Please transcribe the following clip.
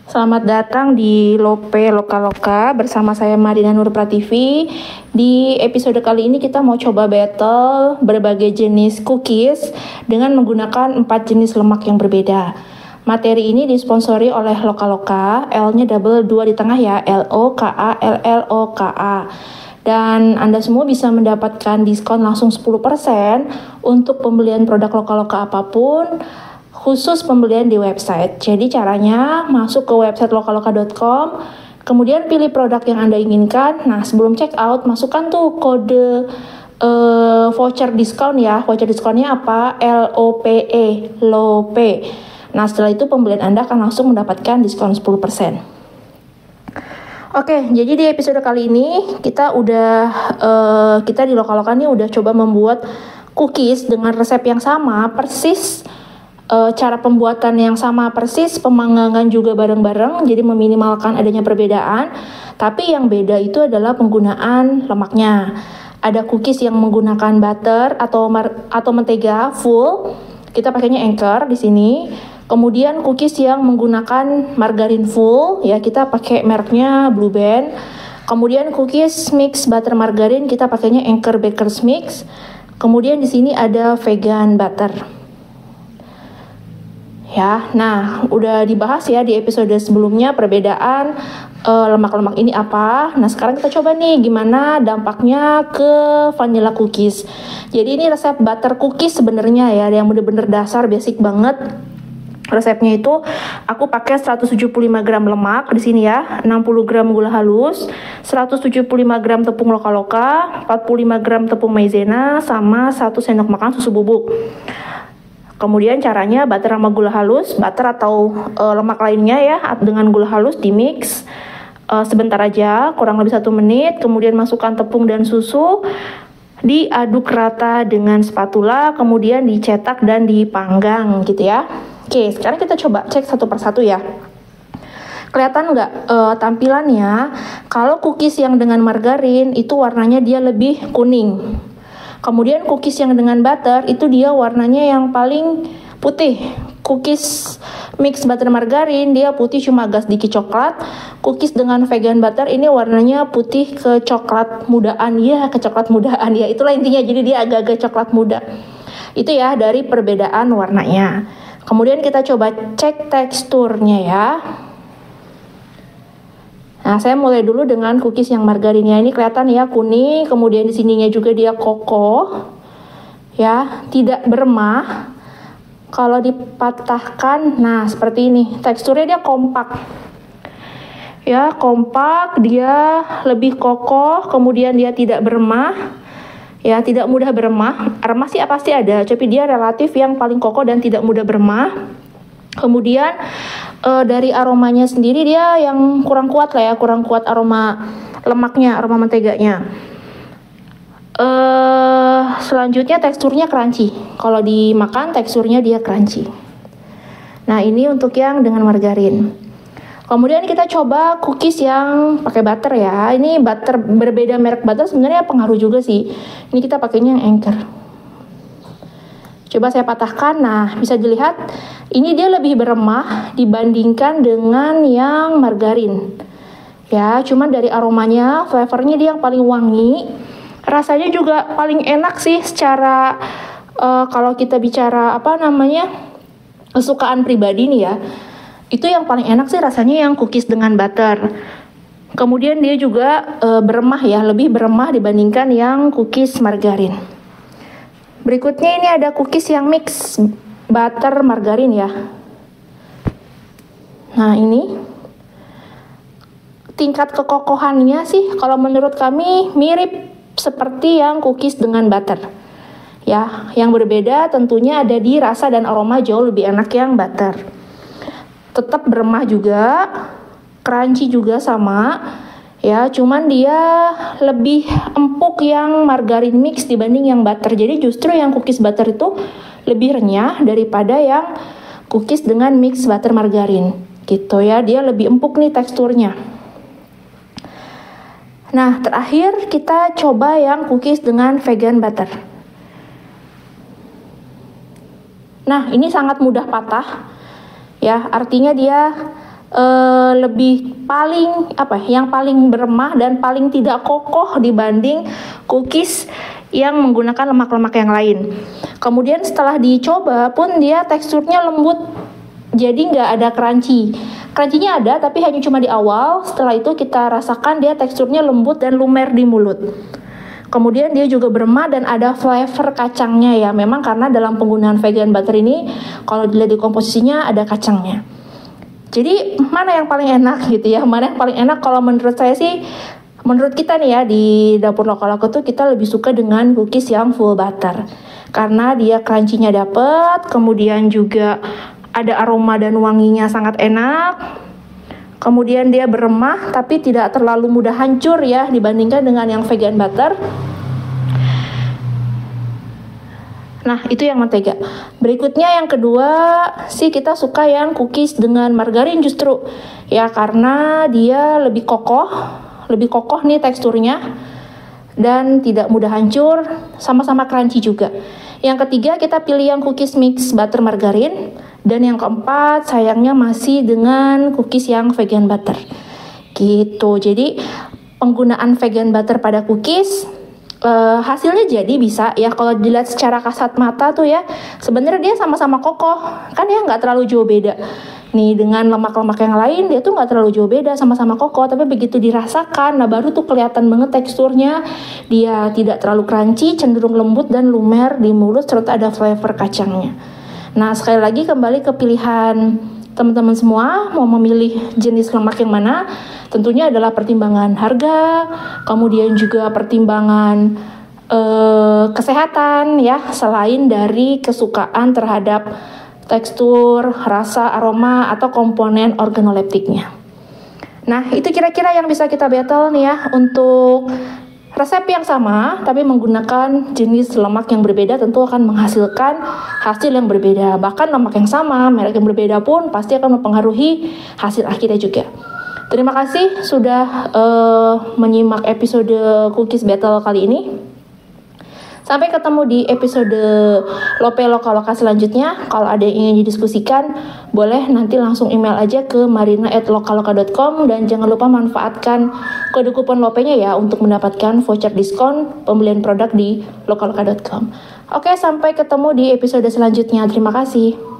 Selamat datang di Lope Loka-Loka bersama saya Marina Nur Prativi. Di episode kali ini kita mau coba battle berbagai jenis cookies dengan menggunakan 4 jenis lemak yang berbeda. Materi ini disponsori oleh Loka-Loka, L-nya double 2 di tengah ya, L-O-K-A, L-L-O-K-A. Dan Anda semua bisa mendapatkan diskon langsung 10% untuk pembelian produk Loka-Loka apapun, khusus pembelian di website. Jadi caranya masuk ke website lokaloka.com, kemudian pilih produk yang Anda inginkan. Nah, sebelum check out, masukkan tuh kode voucher diskon ya. Voucher diskonnya apa? LOPE, LOPE. Nah, setelah itu pembelian Anda akan langsung mendapatkan diskon 10%. Oke, jadi di episode kali ini kita di Lokaloka nih udah coba membuat cookies dengan resep yang sama persis. Cara pembuatan yang sama persis, pemanggangan juga bareng-bareng, jadi meminimalkan adanya perbedaan. Tapi yang beda itu adalah penggunaan lemaknya. Ada cookies yang menggunakan butter atau mentega full, kita pakainya Anchor di sini. Kemudian cookies yang menggunakan margarin full, ya kita pakai mereknya Blue Band. Kemudian cookies mix butter margarin, kita pakainya Anchor Baker's Mix. Kemudian di sini ada vegan butter. Ya, nah udah dibahas ya di episode sebelumnya perbedaan lemak-lemak ini apa. Nah sekarang kita coba nih gimana dampaknya ke vanilla cookies. Jadi ini resep butter cookies sebenarnya ya, yang bener-bener dasar basic banget. Resepnya itu aku pakai 175 gram lemak di sini ya, 60 gram gula halus, 175 gram tepung Loka-Loka, 45 gram tepung maizena, sama 1 sendok makan susu bubuk. Kemudian caranya butter sama gula halus, butter atau lemak lainnya ya, dengan gula halus di mix sebentar aja, kurang lebih 1 menit. Kemudian masukkan tepung dan susu, diaduk rata dengan spatula, kemudian dicetak dan dipanggang gitu ya. Oke, sekarang kita coba cek satu persatu ya. Kelihatan nggak tampilannya? Kalau cookies yang dengan margarin itu warnanya dia lebih kuning. Kemudian cookies yang dengan butter itu dia warnanya yang paling putih. Cookies mix butter margarin dia putih cuma agak sedikit coklat. Cookies dengan vegan butter ini warnanya putih ke coklat mudaan ya, ke coklat mudaan ya. Itulah intinya, jadi dia agak-agak coklat muda. Itu ya dari perbedaan warnanya. Kemudian kita coba cek teksturnya ya. Nah, saya mulai dulu dengan cookies yang margarinnya. Ini kelihatan ya kuning, kemudian di sininya juga dia kokoh. Ya, tidak beremah. Kalau dipatahkan, nah seperti ini. Teksturnya dia kompak. Ya, kompak, dia lebih kokoh, kemudian dia tidak beremah. Ya, tidak mudah beremah. Remah sih pasti ada, tapi dia relatif yang paling kokoh dan tidak mudah beremah. Kemudian dari aromanya sendiri dia yang kurang kuat lah ya, kurang kuat aroma lemaknya, aroma menteganya. Selanjutnya teksturnya crunchy. Kalau dimakan teksturnya dia crunchy. Nah ini untuk yang dengan margarin. Kemudian kita coba cookies yang pakai butter ya. Ini butter, berbeda merek butter sebenarnya pengaruh juga sih. Ini kita pakainya yang Anchor. Coba saya patahkan, nah bisa dilihat ini dia lebih beremah dibandingkan dengan yang margarin. Ya, cuman dari aromanya, flavornya dia yang paling wangi. Rasanya juga paling enak sih secara kalau kita bicara kesukaan pribadi nih ya. Itu yang paling enak sih rasanya yang cookies dengan butter. Kemudian dia juga beremah ya, lebih beremah dibandingkan yang cookies margarin. Berikutnya ini ada cookies yang mix butter margarin ya. Nah ini tingkat kekokohannya sih kalau menurut kami mirip seperti yang cookies dengan butter. Ya, yang berbeda tentunya ada di rasa dan aroma, jauh lebih enak yang butter. Tetap beremah juga, crunchy juga sama. Ya, cuman dia lebih empuk yang margarin mix dibanding yang butter. Jadi justru yang cookies butter itu lebih renyah daripada yang cookies dengan mix butter margarin. Gitu ya, dia lebih empuk nih teksturnya. Nah, terakhir kita coba yang cookies dengan vegan butter. Nah, ini sangat mudah patah. Ya, artinya dia lebih yang paling beremah dan paling tidak kokoh dibanding cookies yang menggunakan lemak-lemak yang lain. Kemudian setelah dicoba pun dia teksturnya lembut, jadi nggak ada crunchy. Crunchy-nya ada tapi hanya cuma di awal. Setelah itu kita rasakan dia teksturnya lembut dan lumer di mulut. Kemudian dia juga beremah dan ada flavor kacangnya ya. Memang karena dalam penggunaan vegan butter ini, kalau dilihat di komposisinya ada kacangnya. Jadi mana yang paling enak gitu ya? Mana yang paling enak? Kalau menurut saya sih, menurut kita nih ya di Dapur Lokal Loka tuh kita lebih suka dengan cookies yang full butter. Karena dia crunchy-nya dapet, kemudian juga ada aroma dan wanginya sangat enak. Kemudian dia beremah tapi tidak terlalu mudah hancur ya dibandingkan dengan yang vegan butter. Nah, itu yang mentega. Berikutnya yang kedua sih kita suka yang cookies dengan margarin justru. Ya karena dia lebih kokoh nih teksturnya dan tidak mudah hancur, sama-sama crunchy juga. Yang ketiga kita pilih yang cookies mix butter margarin. Dan yang keempat sayangnya masih dengan cookies yang vegan butter. Gitu. Jadi penggunaan vegan butter pada cookies hasilnya jadi bisa ya kalau dilihat secara kasat mata tuh ya sebenarnya dia sama-sama kokoh kan ya, nggak terlalu jauh beda nih dengan lemak-lemak yang lain. Dia tuh nggak terlalu jauh beda, sama-sama kokoh, tapi begitu dirasakan nah baru tuh kelihatan banget teksturnya. Dia tidak terlalu crunchy, cenderung lembut dan lumer di mulut serta ada flavor kacangnya. Nah sekali lagi kembali ke pilihan teman-teman semua mau memilih jenis lemak yang mana. Tentunya adalah pertimbangan harga, kemudian juga pertimbangan kesehatan ya, selain dari kesukaan terhadap tekstur, rasa, aroma, atau komponen organoleptiknya. Nah itu kira-kira yang bisa kita battle nih ya untuk resep yang sama tapi menggunakan jenis lemak yang berbeda tentu akan menghasilkan hasil yang berbeda. Bahkan lemak yang sama, merek yang berbeda pun pasti akan mempengaruhi hasil akhirnya juga. Terima kasih sudah menyimak episode Cookies Battle kali ini. Sampai ketemu di episode Lope Lokal Loka selanjutnya. Kalau ada yang ingin didiskusikan, boleh nanti langsung email aja ke marina@lokalloka.com dan jangan lupa manfaatkan kode kupon Lope-nya ya untuk mendapatkan voucher diskon pembelian produk di lokalloka.com. Oke, sampai ketemu di episode selanjutnya. Terima kasih.